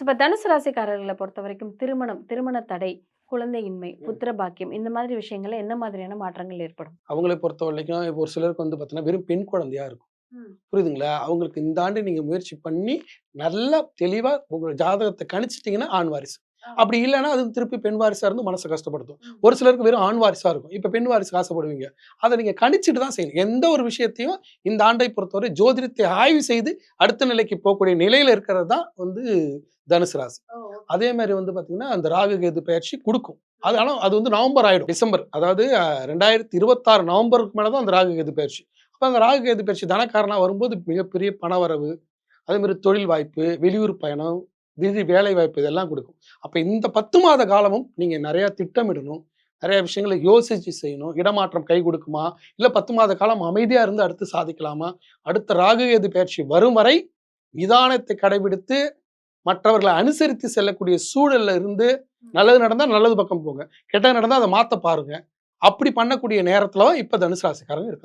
இப்ப தனுசு ராசிக்காரர்களை பொறுத்தவரைக்கும் திருமண தடை, குழந்தையின்மை, புத்திர பாக்கியம் இந்த மாதிரி விஷயங்கள்ல என்ன மாதிரியான மாற்றங்கள் ஏற்படும்? அவங்கள பொறுத்தவரைக்கும் இப்போ ஒரு சிலருக்கு வந்து பார்த்தீங்கன்னா, வெறும் பெண் குழந்தையா இருக்கும். ம். புரியுதுங்களா? அவங்களுக்கு இந்த ஆண்டு நீங்க முயற்சி பண்ணி, நல்லா தெளிவா உங்க ஜாதகத்த கணிச்சிட்டீங்கன்னா, ஆண் வாரிசு. அப்படி இல்லன்னா, அது திருப்பி பெண் வாரிசா இருந்து மனச கஷ்டப்படுத்தும். ம். ஒரு சிலருக்கு வெறும் ஆண் வாரிசா இருக்கும். இப்ப பெண் வாரிசுக்கு ஆசைப்படுவீங்க. அத நீங்க கணிச்சுட்டு தான் செய்யணும். எந்த ஒரு விஷயத்தையும் இந்த ஆண்டை பொறுத்தவரை ஜோதிடத்தை ஆய்வு செய்து அடுத்த நிலைக்கு போகக்கூடிய நிலையில இருக்கிறது தான் வந்து தனுசு ராசி. ஓ! அதே மாரி வந்து பார்த்தீங்கன்னா, அந்த ராகு கேது பெயர்ச்சி குடுக்கும். அது ஆனா அது வந்து நவம்பர் ஆயிடும். டிசம்பர் அதாவது 2026 நவம்பருக்கு மேல தான் அந்த ராகு கேது பெயர்ச்சி. அப்ப அந்த ராகு கேது பெயர்ச்சி தனக்காரனா வரும்போது மிகப்பெரிய பணவரவு, அதே மாரி தொழில் வாய்ப்பு, வெளியூர் பயணம், வேலை வாய்ப்பு இதெல்லாம் குடுக்கும். அப்ப இந்த 10 மாத காலமும் நீங்க நெறைய திட்டமிடணும். நெறைய விஷயங்கள யோசிச்சு செய்யணும். இடமாற்றம் கை குடுக்குமா? இல்ல 10 மாத காலம் அமைதியா இருந்து அடுத்து சாதிக்கலாமா? அடுத்த ராகு கேது பெயர்ச்சி வரும் வரை நிதானத்தை கடைபிடித்து மற்றவர்களை அனுசரித்து செல்லக்கூடிய சூழல்ல இருந்து நல்லது நடந்தா நல்லது பக்கம் போங்க. கெட்டது நடந்தா அத மாத்த பாருங்க. அப்படி பண்ணக்கூடிய நேரத்துல இப்ப தனுசு ராசிக்காரங்க இருக்காங்க.